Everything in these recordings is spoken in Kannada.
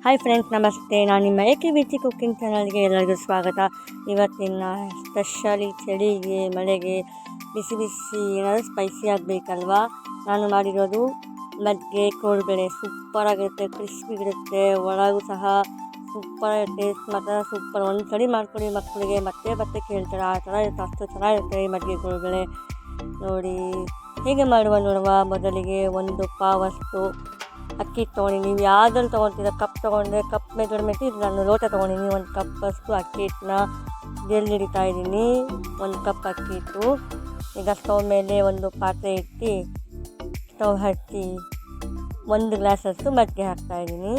ಹಾಯ್ ಫ್ರೆಂಡ್ಸ್, ನಮಸ್ತೆ. ನಾನು ನಿಮ್ಮ AKBC ಕುಕ್ಕಿಂಗ್ ಚಾನಲ್ಗೆ ಎಲ್ಲರಿಗೂ ಸ್ವಾಗತ. ಇವತ್ತಿನ ಸ್ಪೆಷಲಿ ಚಳಿಗೆ ಮಳೆಗೆ ಬಿಸಿ ಬಿಸಿ ಏನಾದರೂ ಸ್ಪೈಸಿ ಆಗಬೇಕಲ್ವಾ. ನಾನು ಮಾಡಿರೋದು ಮಜ್ಜಿಗೆ ಕೋಡುಬಳೆ. ಸೂಪರಾಗಿರುತ್ತೆ, ಕ್ರಿಸ್ಪಿಗಿರುತ್ತೆ, ಒಳಗೂ ಸಹ ಸೂಪರ್ ಟೇಸ್ಟ್ ಮಾತ್ರ ಸೂಪರ್. ಒಂದು ಸರಿ ಮಾಡ್ಕೊಡಿ ಮಕ್ಕಳಿಗೆ ಮತ್ತೆ ಮತ್ತೆ ಕೇಳ್ತಾರೆ, ಆ ಥರ ಇರುತ್ತೆ. ಅಷ್ಟು ಚೆನ್ನಾಗಿರುತ್ತೆ ಈ ಮಜ್ಜಿಗೆ ಕೋಡುಬಳೆ. ನೋಡಿ ಹೇಗೆ ಮಾಡುವ ನೋಡುವ. ಮೊದಲಿಗೆ ಒಂದು ಪಾವಷ್ಟು ಅಕ್ಕಿ ತೊಗೊಂಡು, ನೀವು ಯಾವುದ್ರಲ್ಲಿ ತೊಗೊಳ್ತೀರ, ಕಪ್ ತೊಗೊಂಡ್ರೆ ಕಪ್ ಮೆಜರ್ಮೆಂಟ್, ಇದು ನಾನು ಲೋಟ ತೊಗೊಂಡಿನಿ. ಒಂದು ಕಪ್ಪಷ್ಟು ಅಕ್ಕಿ ಹಿಟ್ಟನ್ನ ಜಲ್ದಿಡಿತಾ ಇದ್ದೀನಿ. ಒಂದು ಕಪ್ ಅಕ್ಕಿ ಹಿಟ್ಟು. ಈಗ ಸ್ಟವ್ ಮೇಲೆ ಒಂದು ಪಾತ್ರೆ ಇಟ್ಟು ಸ್ಟವ್ ಹಚ್ಚಿ 1 ಗ್ಲಾಸಷ್ಟು ಮಜ್ಜಿಗೆ ಹಾಕ್ತಾಯಿದ್ದೀನಿ.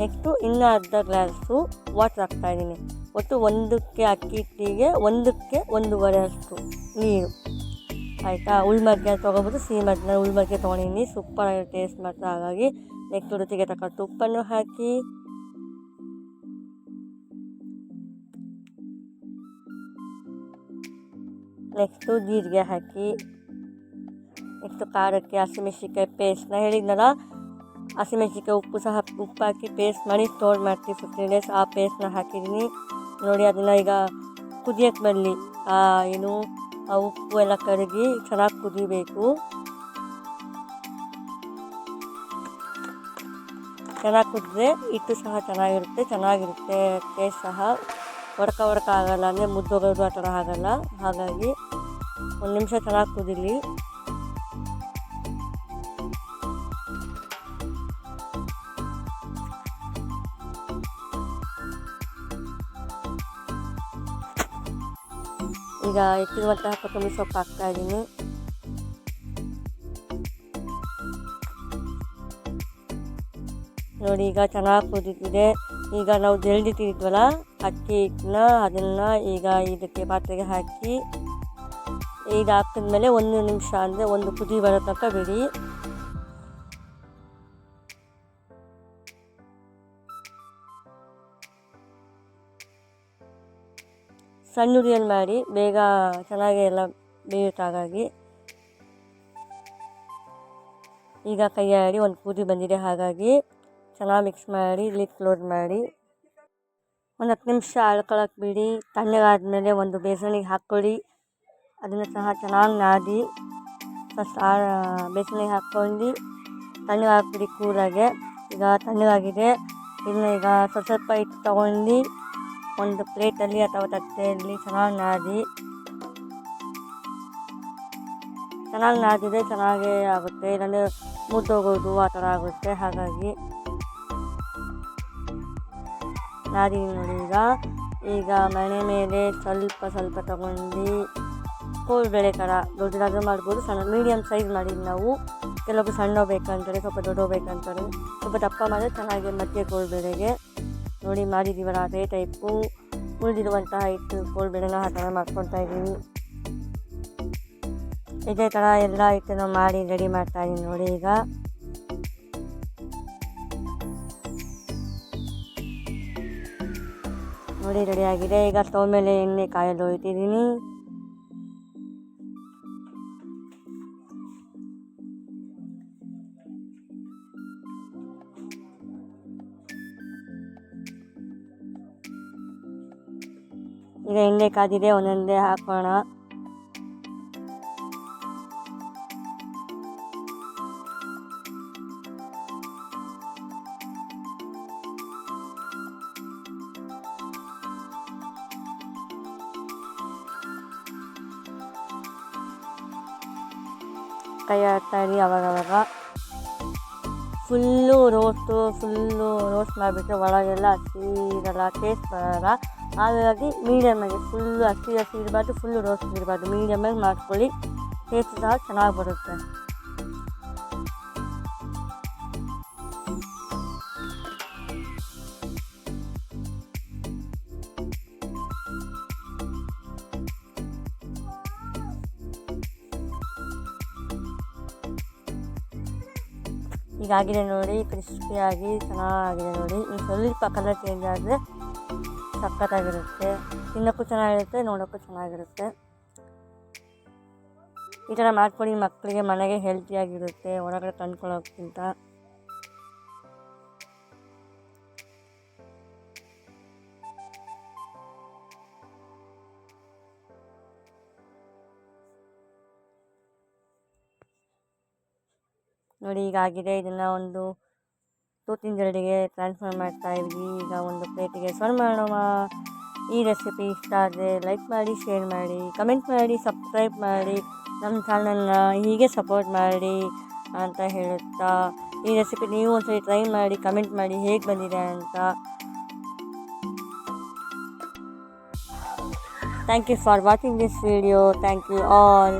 ನೆಕ್ಸ್ಟು ಇನ್ನೂ ಅರ್ಧ ಗ್ಲಾಸು ವಾಟರ್ ಹಾಕ್ತಾಯಿದ್ದೀನಿ. ಒಟ್ಟು ಒಂದಕ್ಕೆ ಅಕ್ಕಿ ಹಿಟ್ಟಿಗೆ 1ಕ್ಕೆ 1.5 ಅಷ್ಟು ನೀರು. ಆಯಿತಾ. ಉಳ್ಮಜ್ಜಿಗೆ ತೊಗೊಬೋದು, ಸಿಹಿ ಮಜ್ಜಿಗೆ. ಉಳ್ಮಜ್ಜಿಗೆ ತೊಗೊಂಡಿದ್ದೀನಿ, ಸೂಪರಾಗಿರೋ ಟೇಸ್ಟ್ ಮಾತ್ರ. ಹಾಗಾಗಿ ನೆಕ್ಸ್ಟ್ ರುಚಿಗೆ ತಕ್ಕಷ್ಟು ಉಪ್ಪನ್ನು ಹಾಕಿ, ನೆಕ್ಸ್ಟು ಜೀರಿಗೆ ಹಾಕಿ, ನೆಕ್ಸ್ಟು ಖಾರಕ್ಕೆ ಹಸಿಮೆಣಸಿನ್ಕಾಯಿ ಪೇಸ್ಟ್ನ ಹೇಳಿದ್ನಲ್ಲ, ಹಸಿಮೆಣಸಿನ್ಕಾಯಿ ಉಪ್ಪು ಹಾಕಿ ಪೇಸ್ಟ್ ಮಾಡಿ ಸ್ಟೋರ್ ಮಾಡ್ತೀವಿ 15 ಡೇಸ್. ಆ ಪೇಸ್ಟ್ನ ಹಾಕಿದ್ದೀನಿ. ನೋಡಿ, ಅದನ್ನು ಈಗ ಕುದಿಯಕ್ಕೆ ಬರಲಿ. ಆ ಉಪ್ಪು ಎಲ್ಲ ಕರಗಿ ಚೆನ್ನಾಗಿ ಕುದಿಬೇಕು. ಚೆನ್ನಾಗಿ ಕುದಿದ್ರೆ ಹಿಟ್ಟು ಸಹ ಚೆನ್ನಾಗಿರುತ್ತೆ ಟೇಸ್ಟ್ ಸಹ. ಒಡ್ಕ ಆಗಲ್ಲ, ಅಂದರೆ ಮುದ್ದೋಗೋದು ಆ ಥರ ಆಗಲ್ಲ. ಹಾಗಾಗಿ 1 ನಿಮಿಷ ಚೆನ್ನಾಗಿ ಕುದೀಲಿ. ಈಗ ಹೆಚ್ಚಿರುವಂತಹ ಕೊತ್ತಂಬರಿ ಸೊಪ್ಪು ಹಾಕ್ತಾಯಿದ್ದೀನಿ. ನೋಡಿ, ಈಗ ಚೆನ್ನಾಗಿ ಕುದೀತಿದೆ. ಈಗ ನಾವು ಜಲ್ದಿಟ್ಟಿದ್ವಲ್ಲ ಅಕ್ಕಿ ಹಿಟ್ಟನ್ನ, ಅದನ್ನು ಈಗ ಇದಕ್ಕೆ ಪಾತ್ರೆಗೆ ಹಾಕಿ, ಈಗ ಹಾಕಿದ್ಮೇಲೆ 1 ನಿಮಿಷ, ಅಂದರೆ ಒಂದು ಕುದಿ ಬರೋ ತನಕ ಬಿಡಿ. ಸಣ್ಣ ಉರಿಯಲ್ಲಿ ಮಾಡಿ, ಬೇಗ ಚೆನ್ನಾಗಿ ಎಲ್ಲ ಬೇಯುತ್ತೆ. ಹಾಗಾಗಿ ಈಗ ಕೈಯಾಡಿ ಒಂದು ಕುದಿ ಬಂದಿದೆ. ಹಾಗಾಗಿ ಚೆನ್ನಾಗಿ ಮಿಕ್ಸ್ ಮಾಡಿ ಲಿಡ್ ಕ್ಲೋಸ್ ಮಾಡಿ ಒಂದು 10 ನಿಮಿಷ ಅಳ್ಕೊಳಕ್ಕೆ ಬಿಡಿ. ತಣ್ಣಗಾದ್ಮೇಲೆ ಒಂದು ಬೇಸಣಿಗೆ ಹಾಕ್ಕೊಳ್ಳಿ. ಅದನ್ನು ಸಹ ಚೆನ್ನಾಗಿ ನಾದಿ ಫಸ್ಟ್ ಬೇಸಣಿಗೆ ಹಾಕ್ಕೊಂಡು ತಣ್ಣಗೆ ಹಾಕ್ಬಿಡಿ ಕೂಲಾಗೆ. ಈಗ ತಣ್ಣಗಾಗಿದೆ. ಇದನ್ನ ಈಗ ಸ್ವಲ್ಪ ಹಿಟ್ಟು ತೊಗೊಂಡು ಒಂದು ಪ್ಲೇಟಲ್ಲಿ ಅಥವಾ ತಟ್ಟೆಯಲ್ಲಿ ಚೆನ್ನಾಗಿ ನಾದಿದ್ರೆ ಚೆನ್ನಾಗೇ ಆಗುತ್ತೆ. ಇಲ್ಲಾಂದರೆ ಮುದ್ದೋಗೋದು ಆ ಥರ ಆಗುತ್ತೆ. ಹಾಗಾಗಿ ನಾದಿ ನೋಡಿ. ಈಗ ಮಣೆ ಮೇಲೆ ಸ್ವಲ್ಪ ತಗೊಂಡು ಕೋಡುಬಳೆ ಥರ ದೊಡ್ಡದಾದ್ರೂ ಮಾಡ್ಬೋದು, ಸಣ್ಣ ಮೀಡಿಯಮ್ ಸೈಜ್ ಮಾಡಿದ್ದು ನಾವು. ಕೆಲವೊಬ್ಬರು ಸಣ್ಣ ಬೇಕಂತಾರೆ, ಸ್ವಲ್ಪ ದೊಡ್ಡ ಬೇಕಂತಾರೆ. ಸ್ವಲ್ಪ ದಪ್ಪ ಮಾಡಿದ್ರೆ ಚೆನ್ನಾಗಿ ಮಜ್ಜಿಗೆ ಕೋಡುಬಳೆಗೆ. ನೋಡಿ, ಮಾಡಿದ್ದೀವಲ್ಲ ಅದೇ ಟೈಪು ಉಳಿದಿರುವಂತಹ ಹಿಟ್ಟು ಕೋಡುಬಳೆನ ಆ ಥರ ಮಾಡ್ಕೊತಾ ಇದ್ದೀವಿ. ಇದೇ ಥರ ಎಲ್ಲ ಹಿಟ್ಟನ್ನು ಮಾಡಿ ರೆಡಿ ಮಾಡ್ತಾಯಿದ್ದೀನಿ. ನೋಡಿ, ಈಗ ನೋಡಿ ರೆಡಿಯಾಗಿದೆ. ಈಗ ಸ್ಟವ್ ಮೇಲೆ ಎಣ್ಣೆ ಕಾಯಲು ಇಟ್ಟಿದ್ದೀನಿ. ಈಗ ಎಣ್ಣೆ ಕಾದಿದೆ, ಒಂದೊಂದೇ ಹಾಕೋಣ. ಕೈ ಆಡ್ತಾ ಇರಿ ಅವಾಗವಾಗ. ಫುಲ್ಲು ರೋಸ್ಟ್ ಮಾಡಿಬಿಟ್ರೆ ಒಳಗೆಲ್ಲ ಹಸಿ ಇರಲ್ಲ, ಟೇಸ್ಟ್ ಬರಲ್ಲ. ಹಾಗಾಗಿ ಮೀಡಿಯಮ್ಮಾಗಿ, ಫುಲ್ಲು ಹಸಿ ಇರಬಾರ್ದು, ಫುಲ್ಲು ರೋಸ್ಟ್ ಇರಬಾರ್ದು, ಮೀಡಿಯಮ್ಮಾಗಿ ಮಾಡ್ಕೊಳ್ಳಿ. ಟೇಸ್ಟ್ ಸಹ ಚೆನ್ನಾಗಿ ಬರುತ್ತೆ. ಈಗಾಗಿದೆ ನೋಡಿ, ಕ್ರಿಸ್ಪಿಯಾಗಿ ಚೆನ್ನಾಗಿದೆ ನೋಡಿ. ಇನ್ನು ಸ್ವಲ್ಪ ಕಲರ್ ಚೇಂಜ್ ಆದರೆ ಸಖತ್ತಾಗಿರುತ್ತೆ. ತಿನ್ನೋಕ್ಕೂ ಚೆನ್ನಾಗಿರುತ್ತೆ, ನೋಡೋಕ್ಕೂ ಚೆನ್ನಾಗಿರುತ್ತೆ. ಈ ಥರ ಮಾಡ್ಕೊಳ್ಳಿ ಮಕ್ಕಳಿಗೆ. ಮನೆಗೆ ಹೆಲ್ತಿಯಾಗಿರುತ್ತೆ, ಹೊರಗಡೆ ತಂದ್ಕೊಳ್ಳೋಕ್ಕಿಂತ. ನೋಡಿ ಈಗ ಆಗಿದೆ. ಇದನ್ನು ಒಂದು 2-3 ಜರಡಿಗೆ ಟ್ರಾನ್ಸ್ಫರ್ ಮಾಡ್ತಾ ಇದ್ವಿ. ಈಗ ಒಂದು ಪ್ಲೇಟಿಗೆ ಸರ್ವ್ ಮಾಡೋಣ. ಈ ರೆಸಿಪಿ ಇಷ್ಟ ಆದರೆ ಲೈಕ್ ಮಾಡಿ, ಶೇರ್ ಮಾಡಿ, ಕಮೆಂಟ್ ಮಾಡಿ, ಸಬ್ಸ್ಕ್ರೈಬ್ ಮಾಡಿ, ನಮ್ಮ ಚಾನಲ್ನ ಹೀಗೆ ಸಪೋರ್ಟ್ ಮಾಡಿ ಅಂತ ಹೇಳುತ್ತಾ, ಈ ರೆಸಿಪಿ ನೀವು ಒಂದ್ಸರಿ ಟ್ರೈ ಮಾಡಿ, ಕಮೆಂಟ್ ಮಾಡಿ ಹೇಗೆ ಬಂದಿದೆ ಅಂತ. Thank you for watching this video. Thank you all.